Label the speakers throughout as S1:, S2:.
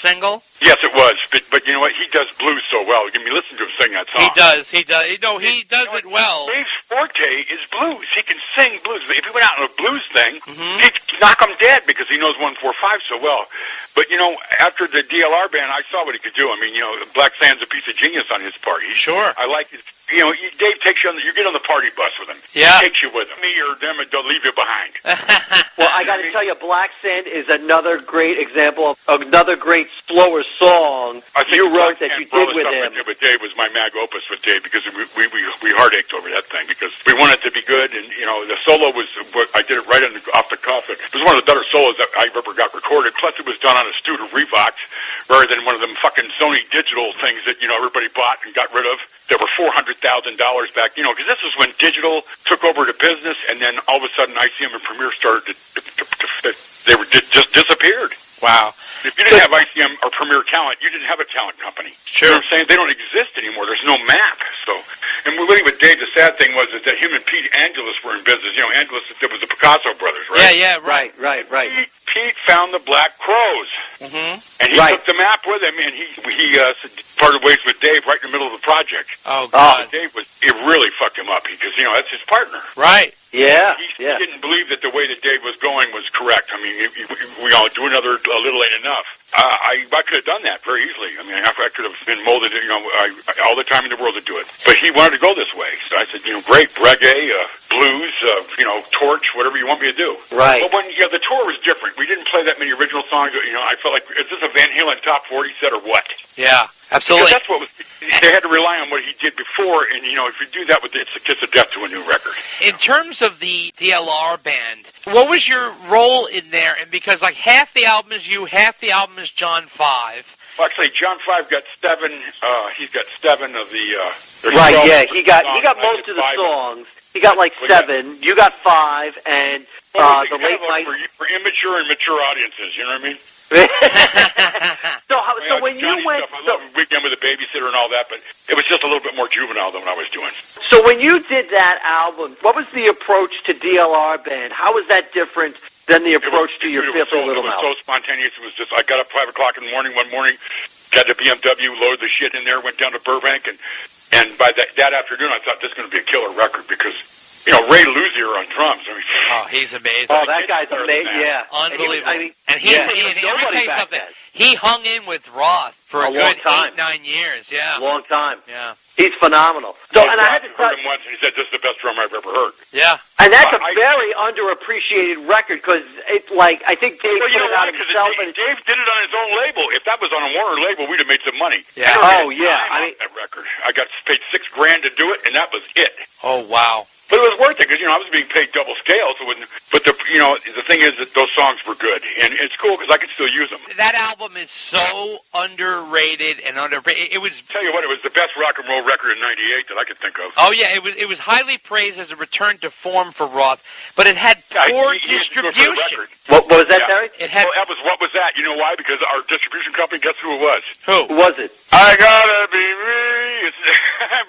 S1: single?
S2: Yes, it was. But you know what? He does blues so well. I mean, listen to him sing that song.
S1: He does. He does. No, he does it well.
S2: Dave's forte is blues. He can sing blues. If he went out on a blues thing, he'd knock him dead because he knows 1-4-5 so well. But, you know, after the DLR band, I saw what he could do. I mean, you know, Black Sand's a piece of genius on his part.
S1: Sure.
S2: I like his... You know, Dave takes you on you get on the party bus with him.
S1: Yeah.
S2: He takes you with him. Me or them, and don't leave you behind.
S3: Well, I got to tell you, Black Sand is another great example of another great slower song you wrote that you did with him.
S2: With Dave was my mag opus with Dave because we heartached over that thing because we wanted it to be good, and you know the solo was I did it right off the cuff. It was one of the better solos that I ever got recorded. Plus, it was done on a Studer Revox rather than one of them fucking Sony digital things that you know everybody bought and got rid of. There were $400,000 back, you know, because this was when digital took over the business, and then all of a sudden ICM and Premiere started just disappeared.
S1: Wow.
S2: If you didn't have ICM or Premiere Talent, you didn't have a talent company.
S1: Sure.
S2: You know what I'm saying? They don't exist anymore. There's no map. So, and really with Dave, the sad thing was that him and Pete Angelus were in business. You know, Angelus, it was the Picasso brothers, right?
S1: Yeah, right.
S2: Pete found the Black Crows, and he took the map with him, and he parted ways with Dave right in the middle of the project.
S1: Oh, God.
S2: It really fucked him up because, you know, that's his partner.
S1: Right.
S3: Yeah.
S2: He didn't believe that the way that Dave was going was correct. I mean, we all do another A Little Ain't Enough. I could have done that very easily. I mean, I could have been molded, you know, all the time in the world to do it. But he wanted to go this way. So I said, you know, great, reggae, blues, you know, torch, whatever you want me to do.
S3: Right.
S2: But when, you know, the tour was different. We didn't play that many original songs. You know, I felt like, is this a Van Halen top 40 set or what?
S1: Yeah, absolutely.
S2: Because that's what they had to rely on what he did before, and, you know, if you do that, it's a kiss of death to a new record.
S1: In terms of the DLR band, what was your role in there? And because, like, half the album is you, half the album is John 5.
S2: Well, actually, John 5 got 7. He's got 7 of the...
S3: right, yeah. He got most of the songs. He got, like, 7. You got 5, and the late night...
S2: For immature and mature audiences, you know what I mean?
S3: So when you went...
S2: I love Weekend with a Babysitter and all that, but it was just a little bit more juvenile than what I was doing.
S3: So when you did that album, what was the approach to DLR Band? How was that different than the approach to your Filthy Little Mouth?
S2: It was so spontaneous. It was just, I got up 5 o'clock in the morning one morning, got the BMW, loaded the shit in there, went down to Burbank, and by that afternoon I thought this is going to be a killer record because... You know, Ray Luzier on drums. I mean,
S1: he's amazing.
S3: Oh, that guy's amazing. Yeah,
S1: unbelievable.
S3: And
S1: he hung in with Roth for a good
S3: long time.
S1: 8-9 years. Yeah,
S3: long time.
S1: Yeah,
S3: he's phenomenal. So, and I had to
S2: heard him once, and he said, "This is the best drummer I've ever heard."
S1: Yeah,
S3: and that's a very underappreciated record because it's like I think Dave put it out himself.
S2: Dave did it on his own label. If that was on a Warner label, we'd have made some money.
S1: Yeah.
S3: Oh yeah. I mean,
S2: that record. I got paid $6,000 to do it, and that was it.
S1: Oh wow.
S2: But it was worth it because, you know, I was being paid double scale. So but you know, the thing is that those songs were good, and it's cool because I could still use them.
S1: That album is so underrated and underrated. It was.
S2: Tell you what, it was the best rock and roll record in '98 that I could think of.
S1: Oh yeah, it was highly praised as a return to form for Roth, but it had poor distribution.
S3: What was that, Terry?
S1: It had.
S2: What was that? You know why? Because our distribution company. Guess who it was?
S1: Who
S3: was it?
S2: I gotta be me. It's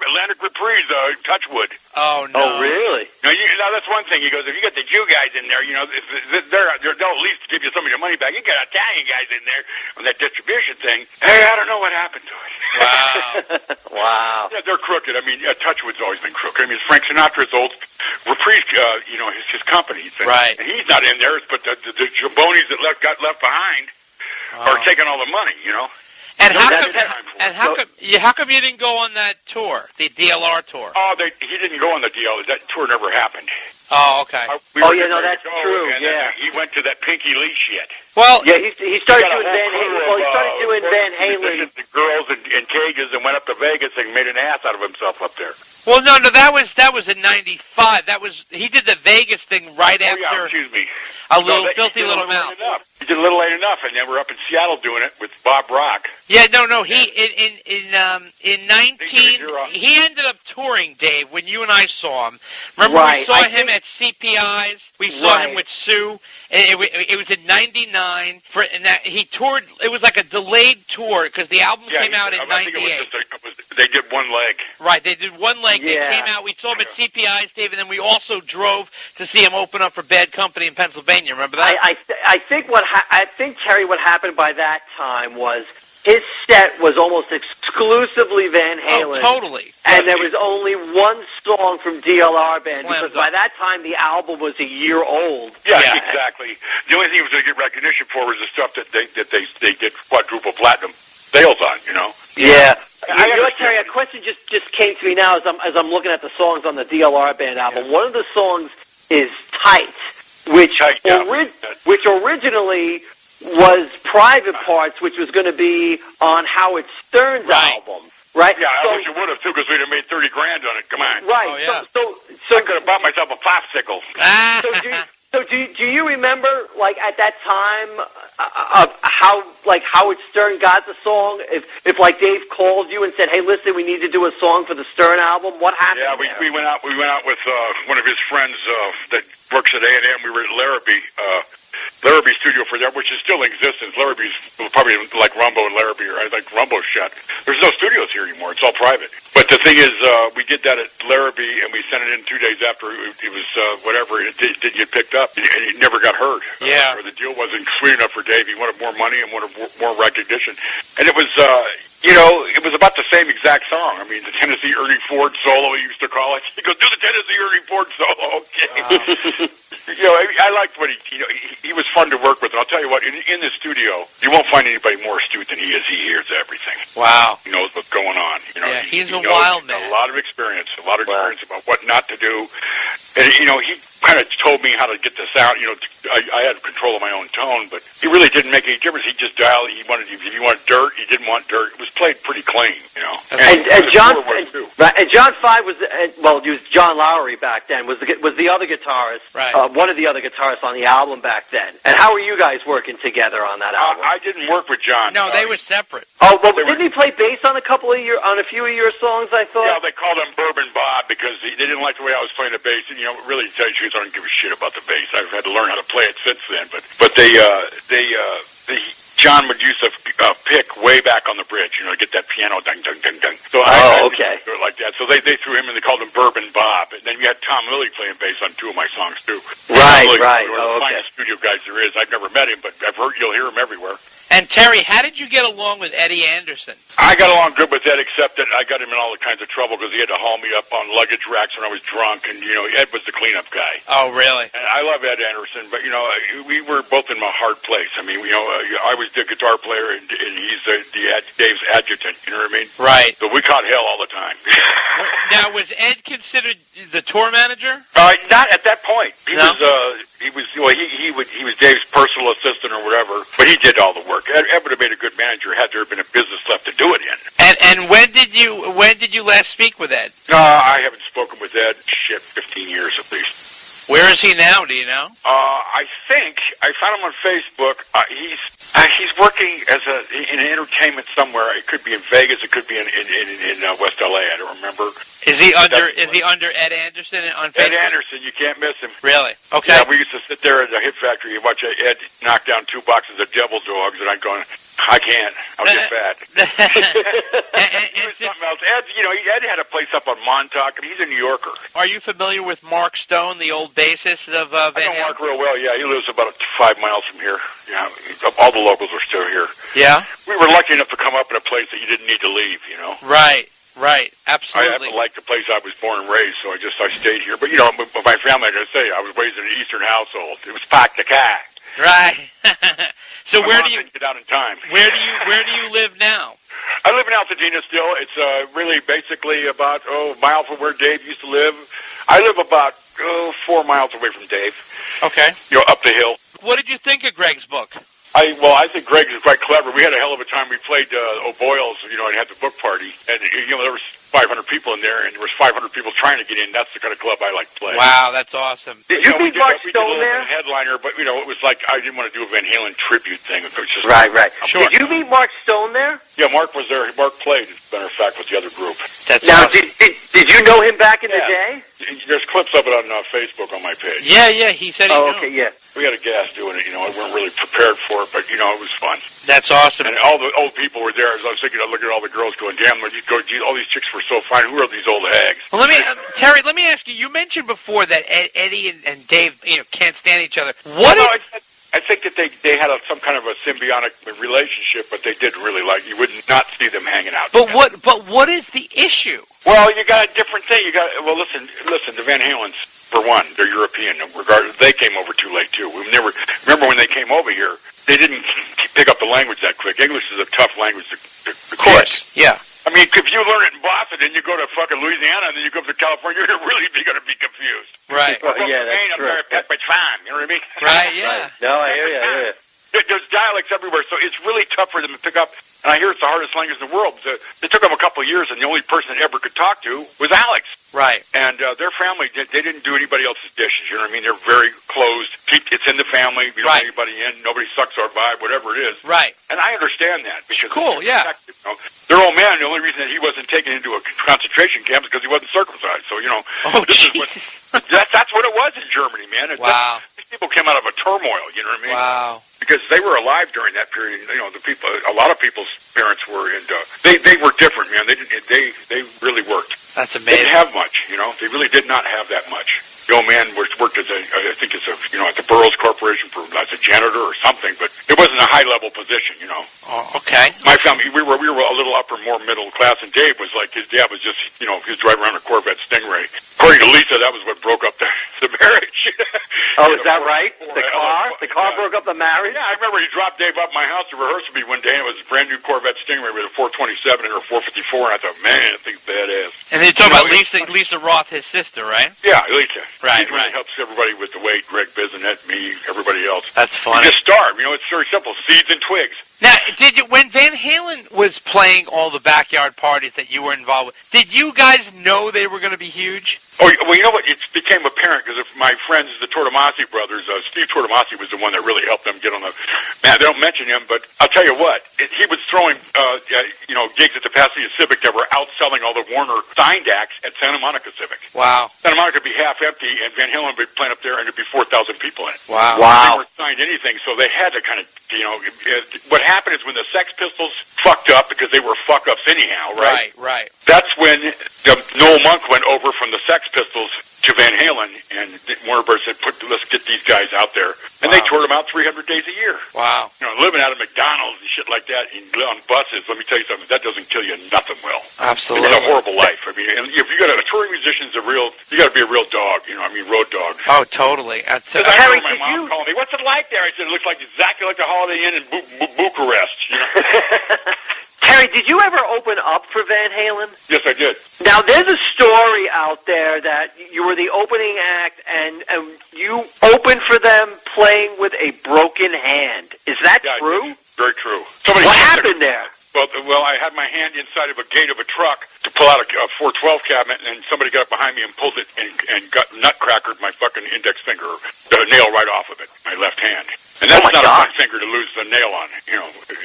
S2: Atlantic Reprise, Touchwood.
S1: Oh no.
S3: Oh really?
S2: Now that's one thing. He goes, if you get the Jew guys in there, you know, they'll at least give you some of your money back. You got Italian guys in there on that distribution thing. Hey, I don't know what happened to it.
S1: Wow.
S3: Wow.
S2: Yeah, they're crooked. I mean, Touchwood's always been crooked. I mean, it's Frank Sinatra's old Reprise, you know, his company.
S1: Right.
S2: And he's not in there, but the jabonis that got left behind are taking all the money, you know.
S1: And how come you didn't go on that tour, the DLR tour?
S2: Oh, he didn't go on the DLR. That tour never happened.
S1: Oh, okay.
S3: That's true. Yeah,
S2: he went to that Pinky Lee shit.
S1: Well,
S3: yeah, he started doing Van Halen. Well, he started doing Van Halen.
S2: The girls in cages and went up to Vegas and made an ass out of himself up there.
S1: Well, no, that was in '95. He did the Vegas thing right after.
S2: Yeah, excuse me.
S1: Filthy Little Mouth.
S2: He did a Little Ain't Enough, and then we're up in Seattle doing it with Bob Rock.
S1: Yeah, no. He in 19. He ended up touring, Dave, when you and I saw him. Remember we saw him at CPI's. We saw him with Sue. It was in '99. And he toured. It was like a delayed tour because the album came out in '98.
S2: They did one leg.
S1: Right, they did one leg.
S3: Yeah.
S1: They came out. We saw him at CPI's, Dave, and then we also drove to see him open up for Bad Company in Pennsylvania. Remember that?
S3: I think Terry, what happened by that time was his set was almost exclusively Van Halen.
S1: Oh, totally.
S3: And there was only one song from DLR Band because by that time the album was a year old.
S2: Yeah, exactly. The only thing he was going to get recognition for was the stuff that they did quadruple platinum sales on, you know?
S3: Yeah. You know what, Terry, a question just came to me now as I'm looking at the songs on the DLR Band album. Yeah. One of the songs is Tight, which originally was Private Parts, which was going to be on Howard Stern's album, right?
S2: Yeah, I wish it would have, too, because we'd have made $30,000 on it. Come on.
S3: Right.
S1: Oh, yeah.
S3: So
S2: I could have bought myself a popsicle.
S3: So do you remember, like, at that time, of how, like, Howard Stern got the song? If like, Dave called you and said, hey, listen, we need to do a song for the Stern album, what happened?
S2: Yeah, we went out with one of his friends that works at A&M. We were at Larrabee studio for them, which is still in existence. Larrabee's probably like Rumbo and Larrabee, or I think Rumbo shut. There's no studios here anymore. It's all private. But the thing is, we did that at Larrabee, and we sent it in 2 days after it was whatever. It didn't get picked up, and it never got heard.
S1: Yeah.
S2: Or the deal wasn't sweet enough for Dave. He wanted more money and wanted more recognition. And it was, it was about the same exact song. I mean, the Tennessee Ernie Ford solo, he used to call it. He goes, do the Tennessee Ernie Ford solo. Okay. I liked what he was fun to work with. And I'll tell you what, in the studio, you won't find anybody more astute than he is. He hears everything.
S1: Wow.
S2: He knows what's going on.
S1: Yeah, he's a wild man.
S2: A lot of experience about what not to do. And, he kind of told me how to get the sound. I had control of my own tone, but he really didn't make any difference. He just dialed. If he wanted dirt, he didn't want dirt. It was played pretty clean,
S3: And John 5 was he was John Lowry back then. Was the other guitarist?
S1: Right.
S3: One of the other guitarists on the album back then. And how were you guys working together on that album?
S2: I didn't work with John.
S1: No, they were separate.
S3: Oh, well, didn't he play bass on a few of your songs? I thought.
S2: Yeah, they called him Bourbon Bob because they didn't like the way I was playing the bass. And really, to tell you the truth, I don't give a shit about the bass. I've had to learn how to play it since then. But John would use a pick way back on the bridge, to get that piano ding ding ding ding. So I
S3: okay.
S2: Do it like that. So they threw him and they called him Bourbon Bob. And then you had Tom Lilly playing bass on 2 of my songs too.
S3: Right.
S2: One of
S3: Okay.
S2: the finest studio guys there is. I've never met him, but you'll hear him everywhere.
S1: And Terry, how did you get along with Eddie Anderson?
S2: I got along good with Ed, except that I got him in all kinds of trouble because he had to haul me up on luggage racks when I was drunk, and Ed was the cleanup guy.
S1: Oh, really?
S2: And I love Ed Anderson, but we were both in a hard place. I mean, I was the guitar player, and he's Dave's adjutant. You know what I mean?
S1: Right.
S2: So we caught hell all the time.
S1: Now, was Ed considered the tour manager?
S2: Not at that point. He was Dave's personal assistant or whatever, but he did all the work. Ed would have made a good manager had there been a business left to do it in.
S1: And when did you last speak with Ed?
S2: I haven't spoken with Ed 15 years at least.
S1: Where is he now? Do you know?
S2: I think I found him on Facebook. He's working in entertainment somewhere. It could be in Vegas. It could be in West LA. I don't remember.
S1: Is he under Ed Anderson on Facebook?
S2: Ed Anderson, you can't miss him.
S1: Really? Okay.
S2: Yeah, we used to sit there at the Hit Factory and watch Ed knock down 2 boxes of Devil Dogs, and I'm going, I can't. I'll get fat. Something else. Ed had a place up on Montauk. He's a New Yorker.
S1: Are you familiar with Mark Stone, the old bassist of Van Halen?
S2: I know Mark real well. Yeah, he lives about 5 miles from here. Yeah, all the locals are still here.
S1: Yeah.
S2: We were lucky enough to come up in a place that you didn't need to leave.
S1: Right, absolutely.
S2: I happen to like the place I was born and raised, so I stayed here. But my family, I say, I was raised in an Eastern household. It was pack to cat.
S1: Right. So where do you
S2: get out in time?
S1: Where do you live now?
S2: I live in Altadena still. It's really basically about a mile from where Dave used to live. I live about 4 miles away from Dave. Okay. Up the hill.
S1: What did you think of Greg's book?
S2: I think Greg is quite clever. We had a hell of a time. We played O'Boyle's, and had the book party, and there was 500 people in there, and there was 500 people trying to get in. That's the kind of club I like to play.
S1: Wow, that's awesome.
S3: Did you meet Mark Stone there?
S2: Headliner, but it was like I didn't want to do a Van Halen tribute thing. It was just
S3: right.
S1: Sure.
S3: Did you meet Mark Stone there?
S2: Yeah, Mark was there. Mark played, as a matter of fact, with the other group.
S1: That's
S3: now,
S1: awesome.
S3: did you know him back in the day?
S2: There's clips of it on Facebook on my page.
S1: Yeah, he said he knew.
S3: Okay, yeah.
S2: We had a gas doing it, we weren't really prepared for it, but, it was fun.
S1: That's awesome.
S2: And all the old people were there. As I was thinking, I look at all the girls going, damn, geez, all these chicks were so fine. Who are these old hags?
S1: Well, Terry, let me ask you, you mentioned before that Eddie and Dave, can't stand each other.
S2: I think that they had some kind of a symbiotic relationship, but they didn't really you would not see them hanging out
S1: together. But what is the issue?
S2: Well, you got a different thing. Listen, the Van Halens, for one, they're European. They came over too late, too. Remember when they came over here, they didn't pick up the language that quick. English is a tough language to
S1: Of course, yeah.
S2: I mean, if you learn it in Boston and you go to fucking Louisiana and then you go up to California, you're really going to be confused.
S1: Right.
S2: Well, yeah, that's true. You know what I mean?
S1: Right, yeah.
S3: No, I hear you.
S2: There's dialects everywhere, so it's really tough for them to pick up. And I hear it's the hardest language in the world. It took them a couple of years, and the only person that ever could talk to was Alex.
S1: Right.
S2: And their family, they didn't do anybody else's dishes. You know what I mean? They're very closed. It's in the family. You don't let anybody in. Nobody sucks our vibe, whatever it is.
S1: Right.
S2: And I understand that. Because
S1: cool, yeah.
S2: Their old man, the only reason that he wasn't taken into a concentration camp is because he wasn't circumcised. So, that's what it was in Germany, man.
S1: Wow.
S2: These people came out of a turmoil, you know what I mean?
S1: Wow.
S2: Because they were alive during that period. A lot of people's parents were, and they were different, man. They really worked.
S1: That's amazing.
S2: They didn't have much, They really did not have that much. The old man worked as at the Burroughs Corporation as a janitor or something, but it wasn't a high-level position,
S1: Oh, okay.
S2: My family, we were a little upper, more middle class, and Dave was like, his dad was just, he was driving around a Corvette Stingray. According to Lisa, that was what broke up the marriage.
S3: Oh, is that right? The car broke up the marriage?
S2: Yeah, I remember he dropped Dave up at my house to rehearse with me one day, and it was a brand new Corvette Stingray with a 427 and a 454, and I thought, man, that thing's badass.
S1: And you're talking about Lisa Roth, his sister, right?
S2: Yeah, Lisa.
S1: Right.
S2: Helps everybody with the weight, Greg Bisonet, me, everybody else.
S1: That's funny.
S2: You just starve, it's very simple, seeds and twigs.
S1: Now, when Van Halen was playing all the backyard parties that you were involved with, did you guys know they were going to be huge?
S2: Oh, well, you know what? It became apparent because of my friends, the Tortomasi brothers. Steve Tortomasi was the one that really helped them get on the. Man, they don't mention him, but I'll tell you what. He was throwing, gigs at the Pasadena Civic that were outselling all the Warner signed acts at Santa Monica Civic.
S1: Wow.
S2: Santa Monica would be half empty, and Van Halen would be playing up there, and there'd be 4,000 people in it.
S1: Wow.
S2: They weren't signed anything, so they had to kind of, what happened is when the Sex Pistols fucked up because they were fuck-ups anyhow, right?
S1: Right.
S2: That's when Noel Monk went over from the Sex Pistols to Van Halen, and Warner Bros. Said, let's get these guys out there. And they toured them out 300 days a year.
S1: Wow.
S2: Living out of McDonald's and shit like that on buses, let me tell you something, that doesn't kill you nothing well.
S1: Absolutely.
S2: It's a horrible life. I mean, and if you got a touring musician's you got to be a real dog, road dog.
S1: Oh, totally.
S2: I remember my mom calling me, what's it like there? I said, it looks like exactly like the Holiday Inn in Bucharest,
S3: Terry, did you ever open up for Van Halen?
S2: Yes, I did.
S3: Now, there's a story out there that you were the opening act, and you opened for them playing with a broken hand. Is that true?
S2: Very true.
S3: What happened there?
S2: Well, I had my hand inside of a gate of a truck to pull out a 412 cabinet, and somebody got up behind me and pulled it and got nutcrackered my fucking index finger, the nail right off of it, my left hand. And that's not a fun finger to lose the nail on.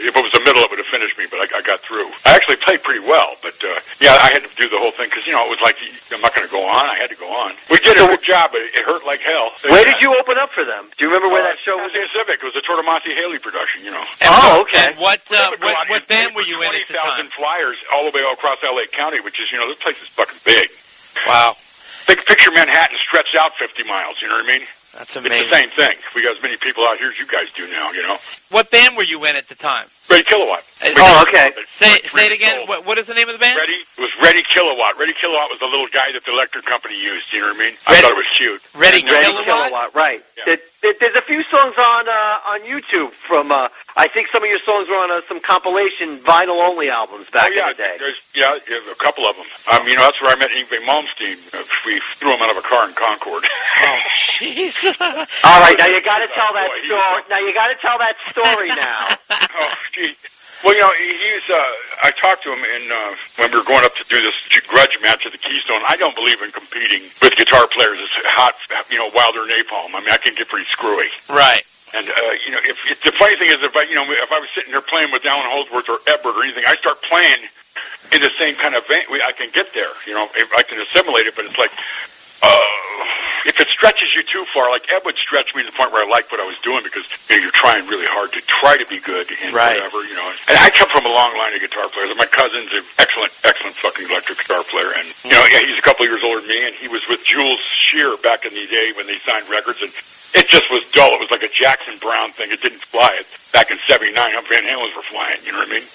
S2: If it was the middle, it would have finished me, but I got through. I actually played pretty well, but I had to do the whole thing because, it was like, I'm not going to go on. I had to go on. We did a good job, but it hurt like hell.
S3: Where did you open up for them? Do you remember where that show was?
S2: Civic. It was a Tortomasi Haley production,
S1: And what band were you in at the time?
S2: 20,000 flyers all the way across L.A. County, which is, this place is fucking big.
S1: Wow.
S2: Picture Manhattan stretched out 50 miles, you know what I mean?
S1: That's amazing.
S2: It's the same thing. We got as many people out here as you guys do now,
S1: What band were you in at the time?
S2: Ready Kilowatt.
S3: Oh, okay.
S1: Say it again. What is the name of the band?
S2: It was Ready Kilowatt. Ready Kilowatt was the little guy that the electric company used, you know what I mean? I thought it was cute.
S1: Ready Kilowatt?
S3: Right. Yeah. There's a few songs on YouTube from, I think some of your songs were on some compilation vinyl-only albums back in the day.
S2: There's a couple of them. That's where I met Yngwie Malmsteen. We threw him out of a car in Concord.
S1: Oh, jeez.
S3: All right, now you got to tell that story. Now you got to tell that story now.
S2: Oh, gee. Well, he's. I talked to him when we were going up to do this grudge match at the Keystone. I don't believe in competing with guitar players as hot, Wilder Napalm. I mean, I can get pretty screwy.
S1: Right.
S2: And if the funny thing is, if I was sitting there playing with Alan Holdsworth or Ebert or anything, I start playing in the same kind of vein. I can get there. If I can assimilate it, but it's like, if it stretches you too far, like Ed would stretch me to the point where I liked what I was doing because you're trying really hard to try to be good in whatever, And I come from a long line of guitar players. My cousin's an excellent fucking electric guitar player, and he's a couple of years older than me, and he was with Jules Shear back in the day when they signed records, and it just was dull. It was like a Jackson Browne thing. It didn't fly. Back in '79, Van Halens were flying. You know what I mean?